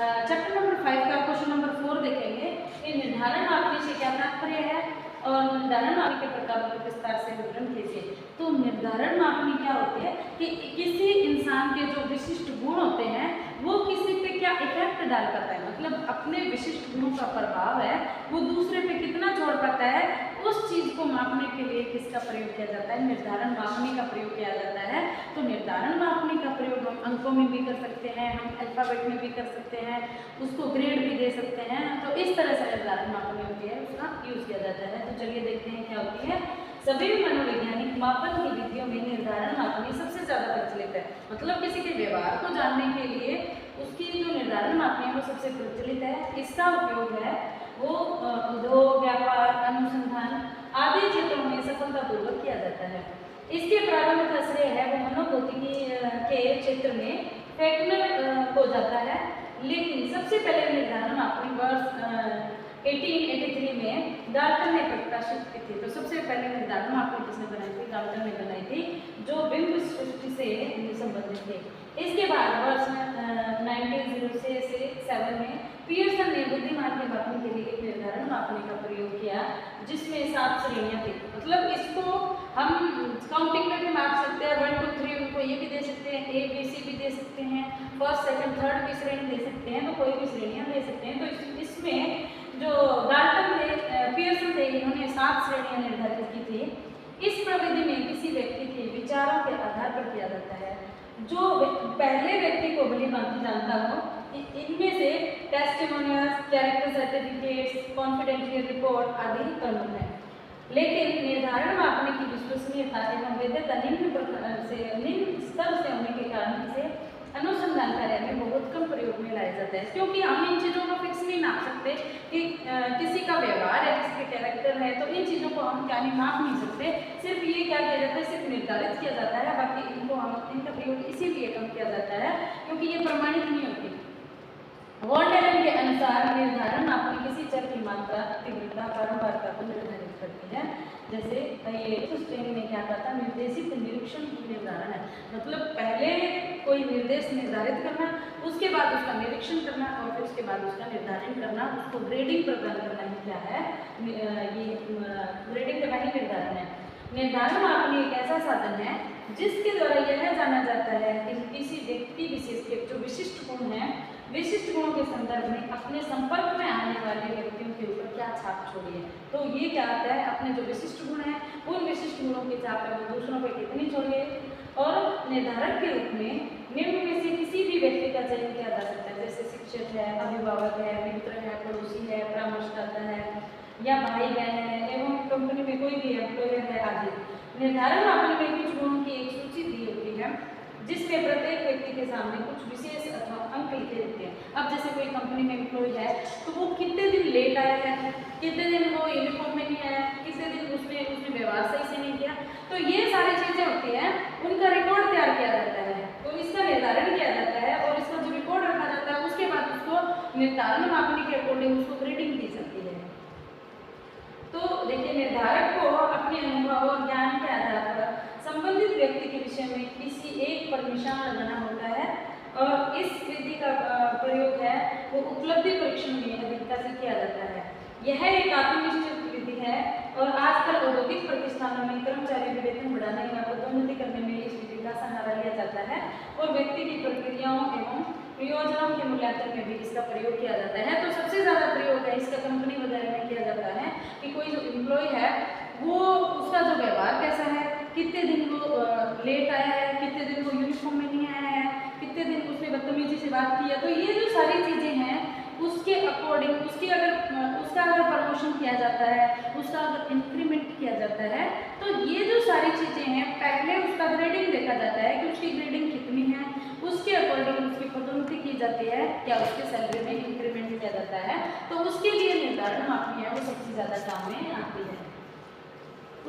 Chapter number 5 का question number 4 देखेंगे कि निर्धारण मापने से क्या तात्पर्य है और निर्धारण मापने के प्रकारों को विस्तार से विवरण कीजिए। तो निर्धारण मापनी क्या होती है कि किसी इंसान के जो विशिष्ट गुण होते हैं वो किसी पे क्या इफेक्ट डाल पाता है, मतलब अपने विशिष्ट गुणों का प्रभाव है वो दूसरे पे कितना छोड़ पाता है, उस चीज को मापने के लिए किसका प्रयोग किया जाता है, निर्धारण मापने का प्रयोग किया जाता है। तो निर्धारण मापने का प्रयोग हम अंकों में भी कर सकते हैं, हम अल्फाबेट में भी कर सकते हैं, उसको ग्रेड भी दे सकते हैं। तो इस तरह से निर्धारण मापनी होती है, उसका यूज किया जाता है। तो चलिए देखते हैं क्या होती है। सभी मनोवैज्ञानिक मापन की विधियों में निर्धारण मापनी सबसे ज्यादा प्रचलित है, मतलब किसी के व्यवहार को जानने के लिए उसकी जो निर्धारण मापनी है वो सबसे प्रचलित है। इसका उपयोग है वो उद्योग, व्यापार, अनुसंधान आदि क्षेत्रों में सफलतापूर्वक किया जाता है। इसके प्रारंभ का श्रेय है वो मनोभौतिकी के क्षेत्र में फेकनर को जाता है, लेकिन सबसे पहले निर्धारण मापनी वर्ष 1883 में डाल्टन ने प्रकाशित की थी। तो सबसे पहले निर्धारण मापनी किसने बनाई थी, डाल्टन ने बनाई थी, जो बिंब सृष्टि से संबंधित थे। इसके बाद वर्ष 1907 में पियर्सन ने बुद्धिमान के मापने के लिए एक निर्धारण मापने का प्रयोग किया जिसमें 7 श्रेणियां थी। मतलब इसको हम काउंटिंग में भी माप सकते हैं, 1 2 3 उनको ये भी दे सकते हैं, ए बी सी भी दे सकते हैं, फर्स्ट सेकंड थर्ड की श्रेणी दे सकते हैं, तो कोई भी श्रेणियां दे सकते हैं। तो इसमें जो डाल्टन थे, पियर्सन थे, इन्होंने 7 श्रेणियां निर्धारित की थी। इस प्रविधि में किसी व्यक्ति के विचारों के आधार पर किया जाता है। जो पहले व्यक्ति को भली भांति जानता हो, इनमें से testimonials, character certificates, confidential report आदि प्रमुख है। लेकिन निर्धारण मापने की विश्वसनीयता एवं वैधता निम्न स्तर से होने के कारण इसे अनुसंधान कार्य में बहुत कम प्रयोग में लाया जाता है, क्योंकि हम इन चीज़ों को फिक्स नहीं नाप सकते कि किसी का व्यवहार है, किसी का कैरेक्टर है, तो इन चीज़ों को हम क्या नहीं नाप नहीं सकते। सिर्फ ये क्या किया जाता है, सिर्फ निर्धारित किया जाता है, बाकी इनको हम इनका प्रयोग इसीलिए कम किया जाता है क्योंकि ये प्रमाणित नहीं होती। वॉन एलन के अनुसार निर्धारण मापनी किसी चर की मात्रा, तीव्रता, बारंबारता को निर्धारित करती है। जैसे ये उस श्रेणी में क्या कहता है, निर्देशित निरीक्षण की निर्धारण है, मतलब पहले कोई निर्देश निर्धारित करना, उसके बाद उसका निरीक्षण करना और फिर उसके बाद उसका निर्धारण करना, उसको ग्रेडिंग प्रदान करना ही क्या है, ये ग्रेडिंग करना ही निर्धारण है। निर्धारण मापनी एक ऐसा साधन है जिसके द्वारा यह जाना जाता है कि किसी व्यक्ति विशेष के जो विशिष्ट गुण हैं, विशिष्ट गुणों के संदर्भ में अपने संपर्क में आने वाले व्यक्तियों के ऊपर क्या छाप छोड़ी है। तो ये क्या आता है, अपने जो विशिष्ट गुण हैं उन विशिष्ट गुणों की छाप है वो दूसरों पर कितनी छोड़ी है। और निर्धारक के रूप में निम्न में से किसी भी व्यक्ति का चयन किया जा सकता है, जैसे शिक्षक है, अभिभावक है, मित्र है, पड़ोसी है, परामर्शदाता है या भाई बहन है, एवं कंपनी में कोई भी एम्प्लॉयर है आदि। निर्धारण मापने में कुछ गुणों की एक सूची दी होती है जिसमें प्रत्येक व्यक्ति के सामने कुछ विशेष अथवा अंक लिखे होते हैं। अब जैसे कोई कंपनी में एम्प्लॉय है तो वो कितने दिन लेट आया है, कितने दिन वो यूनिफॉर्म में नहीं आया, कितने दिन उसने व्यवहार सही से नहीं किया, तो ये सारी चीजें होती हैं, उनका रिकॉर्ड तैयार किया जाता है। तो इसका निर्धारण किया जाता है और इसका जो रिकॉर्ड रखा जाता है उसके बाद उसको निर्धारण मापने के अकॉर्डिंग उसको ग्रेडिंग दी जाती है। तो देखिए, निर्धारक को अपने अनुभव और ज्ञान के आधार पर संबंधित व्यक्ति के विषय में किसी एक पर निशान लगाना होता है और इस विधि का प्रयोग है वो उपलब्धि परीक्षण में अधिकता से किया जाता है। यह एक आत्मनिश्चित विधि है और आजकल औद्योगिक प्रतिष्ठानों में कर्मचारियों के वेतन बढ़ाने या पदोन्नति करने में इस विधि का सहारा लिया जाता है और व्यक्ति की प्रक्रियाओं एवं प्रयोजनों के मूल्यांकन में भी इसका प्रयोग किया जाता है। तो सबसे ज्यादा प्रयोग है इसका कंपनी वगैरह में किया जाता है कि कोई जो एम्प्लॉय है वो उसका जो व्यवहार कैसा है, कितने दिन वो लेट आया है, कितने दिन वो यूनिफॉर्म में नहीं आया है, कितने दिन उसने बदतमीजी से बात की है। तो ये जो सारी चीजें हैं उसके अकॉर्डिंग उसका अगर प्रमोशन किया जाता है, उसका अगर इंक्रीमेंट किया जाता है, तो ये जो सारी चीजें हैं पहले उसका ग्रेडिंग देखा जाता है कि उसकी ग्रेडिंग कितनी है, उसके अकॉर्डिंग उसकी पदोन्नति की जाती है या उसके सैलरी में इंक्रीमेंट किया जाता है। तो उसके लिए निर्धारण मापनी है वो सबसे ज्यादा काम में आती है।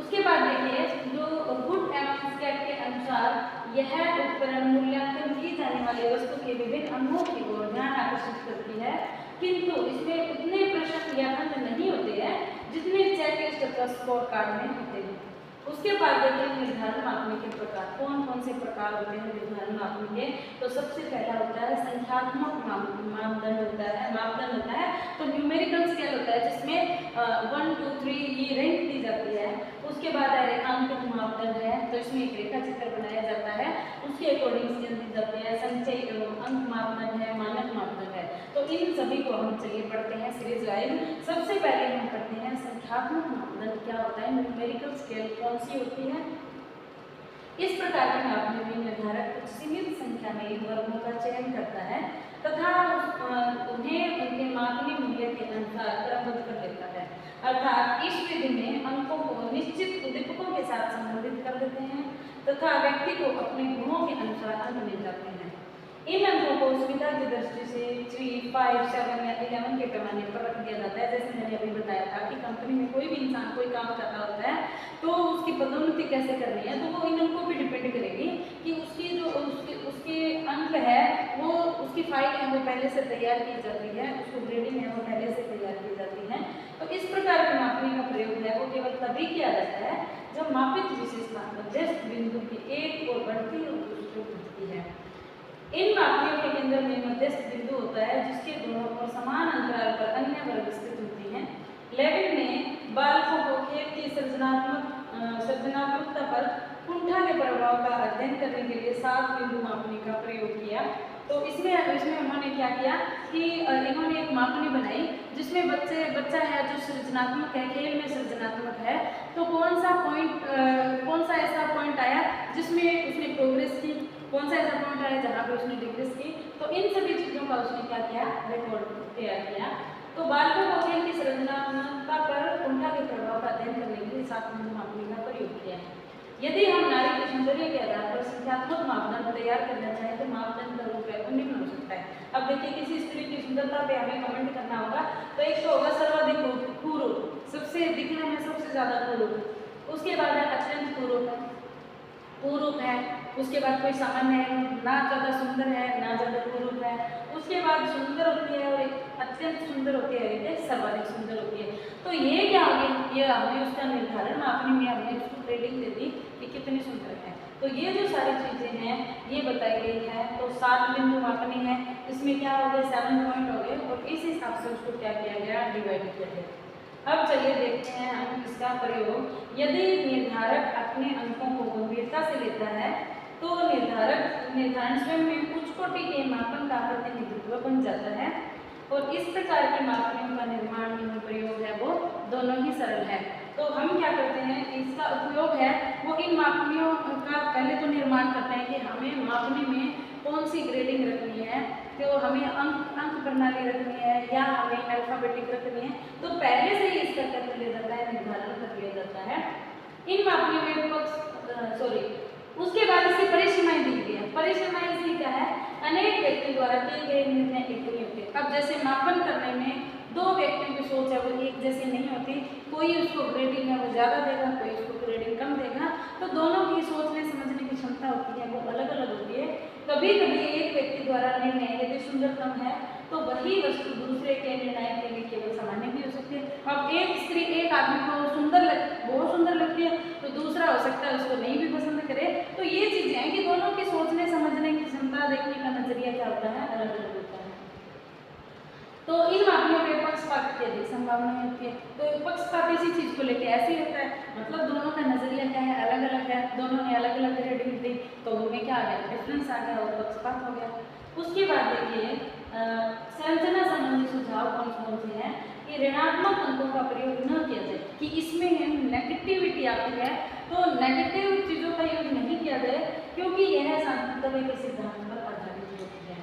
उसके बाद देखिए, जो गुड एवं स्कैट के अनुसार यह उपकरण मूल्यांकन की जाने वाली वस्तु के विभिन्न अंगों की ओर ध्यान आकर्षित करती है, किंतु इसमें उतने प्रश्न या खंड नहीं होते हैं जितने चेकलिस्ट अथवा स्कोर कार्ड में होते हैं। उसके बाद देखिए निर्धारण मापने के प्रकार, कौन कौन से प्रकार होते हैं निर्धारण मापने के। तो सबसे पहला होता है संख्यात्मक मापदंड होता है। तो न्यूमेरिकल स्केल होता है जिसमें 1 2 3 ये रैंक दी जाती है। उसके बाद रेखांकित मापदंड है, तो इसमें एक रेखा चित्र बनाया जाता है, उसके अकॉर्डिंग स्केल दी जाती है। संचयी अंक मापदंड है, मानक मापदंड है। तो इन सभी को हम चलिए पढ़ते हैं सीरीज वाइज। सबसे पहले हम पढ़ते हैं संख्यात्मक मापदंड क्या होता है, न्यूमेरिकल स्केल कौन सी होती है। इस प्रकार के मापने में निर्धारक कुछ सीमित संख्या में वर्गों का चयन करता है तथा उन्हें उनके मापनीय मूल्य के अनुसार क्रमबद्ध कर देता है। अर्थात इस विधि में अंकों को निश्चित उद्दीपकों के साथ संबंधित कर देते हैं तथा व्यक्ति को अपने गुणों के अनुसार अंक मिल जाते हैं। इन अंकों को सुविधा की दृष्टि से 3, 5, 7 या 11 के पैमाने पर रख दिया जाता है। जैसे मैंने अभी बताया था कि कंपनी में कोई भी इंसान कोई काम कर रहा होता है तो उसकी पदोन्नति कैसे करनी है, तो वो इन अंकों पर डिपेंड करेगी कि उसकी जो उसके अंक है वो उसकी फाइल है वो पहले से तैयार की जाती है, उसको ग्रेडिंग है वो पहले से तैयार की जाती है। तो इस प्रकार के मापने का प्रयोग है वो केवल तभी किया जाता है जब मापित विशेषता मध्यस्थ बिंदु की एक ओर बढ़ती और दूसरी ओर घटती है। इन मापनियों के केंद्र में मध्यस्थ बिंदु होता है जिसके दोनों ओर समान अंतराल पर अन्य वर्ग स्थित होती हैं। लेविन ने बालकों को खेल की सृजनात्मकता पर कुंठा के प्रभाव का अध्ययन करने के लिए 7 बिंदु मापनी का प्रयोग किया। तो इसमें उन्होंने क्या किया कि इन्होंने एक मापनी बनाई जिसमें बच्चा है जो सृजनात्मक है, खेल में सृजनात्मक है, तो कौन सा ऐसा पॉइंट आया जिसमें उसने प्रोग्रेस की, कौन सा ऐसा पॉइंट आया जहाँ पे उसने डिग्रेस की। तो इन सभी चीज़ों का उसने क्या किया, रिकॉर्ड तैयार किया। तो बालकों को खेल की सृजनात्मकता पर कुंठा के प्रभाव का अध्ययन करने के लिए 7 बिंदु मापनी का प्रयोग किया। यदि हम नारी के सौंदर्य के आधार पर संख्यात्मक मापदंड तैयार करना चाहें तो मापदंड का रूप है निम्न हो सकता है। अब देखिए किसी स्त्री की सुंदरता पे हमें कमेंट करना होगा तो एक तो होगा सर्वाधिक कुरूप, सबसे दिखने में सबसे ज्यादा कुरूप, उसके बाद है अत्यंत कुरूप है, उसके बाद कोई सामान्य है, ना ज्यादा सुंदर है ना ज्यादा कुरूप है, उसके बाद सुंदर होती है और एक अत्यंत सुंदर होती है, एक सर्वाधिक सुंदर होती है। तो ये क्या हो गया, ये हमने उसका निर्धारण मापने में हमने उसको रेटिंग दे दी कि कितनी सुंदर है। तो ये जो सारी चीजें हैं ये बताई गई है। तो 7 बिंदु मापनी है, इसमें क्या हो गया 7 पॉइंट हो गए और इस हिसाब से उसको क्या किया गया, डिवाइड किया गया। अब चलिए देखते हैं हम इसका प्रयोग। यदि निर्धारक अपने अंकों को गंभीरता से लेता है तो निर्धारण स्वयं में उच्च कोटि के मापन का प्रतिनिधित्व बन जाता है और इस प्रकार की मापनियों का निर्माण में प्रयोग है वो दोनों ही सरल है। तो हम क्या करते हैं, इसका उपयोग है वो इन मापनियों का पहले तो निर्माण करते हैं कि हमें मापनी में कौन सी ग्रेडिंग रखनी है, तो हमें अंक प्रणाली रखनी है या हमें अल्फाबेटिक रखनी है। तो पहले से ही इसका कर लिया जाता है, निर्धारण कर लिया जाता है। इन मापनियों में उसके बाद इसकी परिसीमाएं दी गई है। परिसीमाएं इसकी क्या है, अनेक व्यक्ति द्वारा किए गए निर्णय एक नहीं होते। अब जैसे मापन करने में 2 व्यक्तियों की सोच है वो एक जैसी नहीं होती, कोई उसको ग्रेडिंग है वो ज़्यादा देगा, कोई उसको ग्रेडिंग कम देगा। तो दोनों की सोचने समझने की क्षमता होती है वो अलग अलग होती है। कभी कभी एक व्यक्ति द्वारा निर्णय यदि सुंदरतम है तो वही वस्तु दूसरे के निर्णय के लिए केवल सामान्य भी हो सकती है। अब एक स्त्री एक आदमी को बहुत सुंदर लगती है तो दूसरा हो सकता है उसको नहीं भी पसंद करे। तो ये चीजें हैं कि दोनों की सोचने समझने की क्षमता, देखने का नजरिया क्या होता है, अलग अलग होता है। तो इन मापनियों में पक्षपात की अधिक संभावना होती है। तो पक्षपात इसी चीज को लेकर ऐसे ही होता है, मतलब दोनों का नजरिया क्या है, अलग अलग है, दोनों ने अलग अलग रेटिंग दी तो उनमें क्या आ गया, डिफरेंस आ गया और पक्षपात हो गया। उसके बाद देखिए संरचना संबंधी सुझाव कौन से हैं कि ऋणात्मक अंकों का प्रयोग न किया जाए, कि इसमें नेगेटिविटी आती है तो नेगेटिव चीज़ों का यूज नहीं किया जाए क्योंकि यह सांख्यिकी के सिद्धांत पर आधारित होती है।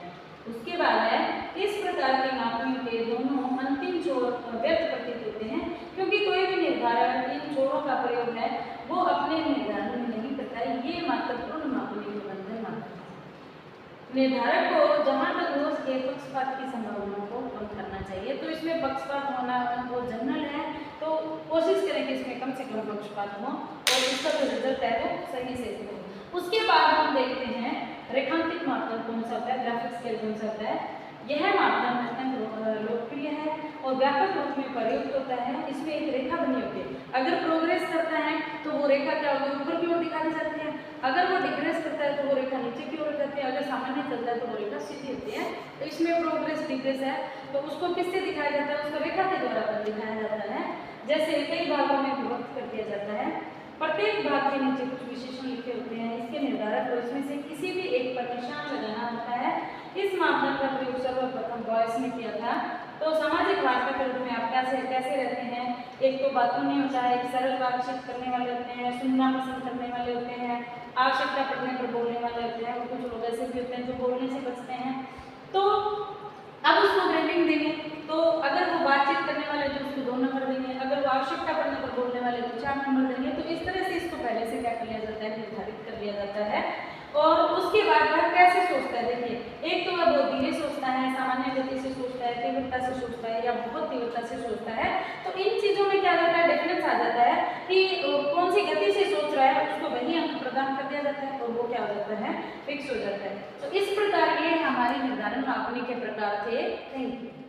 उसके बाद है इस प्रकार के मापनियों के दोनों अंतिम छोर व्यर्थ प्रतीत होते हैं क्योंकि कोई भी निर्धारक इन छोरों का प्रयोग है वो अपने निर्धारण में नहीं करता है। ये महत्वपूर्ण मापनी के बंधन मानता है। निर्धारक को जहाँ तक हो सके पक्षपात की संभावना को कम करना चाहिए। तो इसमें पक्षपात होना वो जनरल है, तो कोशिश करें कि इसमें कम से कम पक्षपात हो और इसका जो रिजल्ट है वो सही से हो। उसके बाद हम देखते हैं रेखांकित मापदंड कौन सा होता है, ग्राफिक स्केल कौन सा होता है। यह मापदंड अत्यंत लोकप्रिय है और व्यापक रूप में प्रयुक्त होता है। इसमें एक रेखा बनी होती है, अगर प्रोग्रेस करता है तो वो रेखा क्या होगी, ऊपर की ओर दिखाई जाती है। अगर वो डिग्रेस करता है तो वो रेखा नीचे की ओर जाती है, अगर सामान्य चलता है तो वो रेखा सीधी होती है। तो इसमें प्रोग्रेस डिग्रेस है, तो उसको किससे दिखाया जाता है, उसको रेखा के द्वारा दिखाया जाता है। जैसे कई भागों में विभक्त कर दिया जाता है, प्रत्येक भाग के नीचे कुछ विशेषण लिखे होते हैं, इसके निर्धारक को इसमें से किसी भी एक पर निशान लगाना होता है। इस मापदंड का प्रयोग सर्वप्रथम बॉयस ने किया था। तो सामाजिक वार्ता के रूप में आप कैसे रहते हैं, एक तो बातूनी होता है, एक सरल बातचीत करने वाले होते हैं, सुनना पसंद करने वाले होते हैं, आवश्यकता पड़ने पर बोलने वाले होते हैं, और कुछ लोग ऐसे भी होते हैं जो बोलने से बचते हैं। तो अब उसको ग्रेडिंग देंगे, तो अगर वो बातचीत करने वाले तो उसको 2 नंबर देंगे, अगर वो आवश्यकता पड़ने पर बोलने वाले तो 4 नंबर देंगे। तो इस तरह से इसको पहले से क्या कर लिया जाता है, निर्धारित कर लिया जाता है। और उसके बाद वह कैसे सोचता है, देखिए एक तो वह बहुत धीरे सोचता है, सामान्य गति से सोचता है, तीव्रता से सोचता है, या बहुत तीव्रता से सोचता है। तो इन चीज़ों में क्या जाता है, डिफरेंस आ जाता है कि कौन सी गति से सोच रहा है, उसको वही अंक प्रदान कर दिया जाता है और वो क्या हो जाता है, फिक्स हो जाता है। तो इस प्रकार ये हमारे निर्धारण मापने के प्रकार थे। Thank you.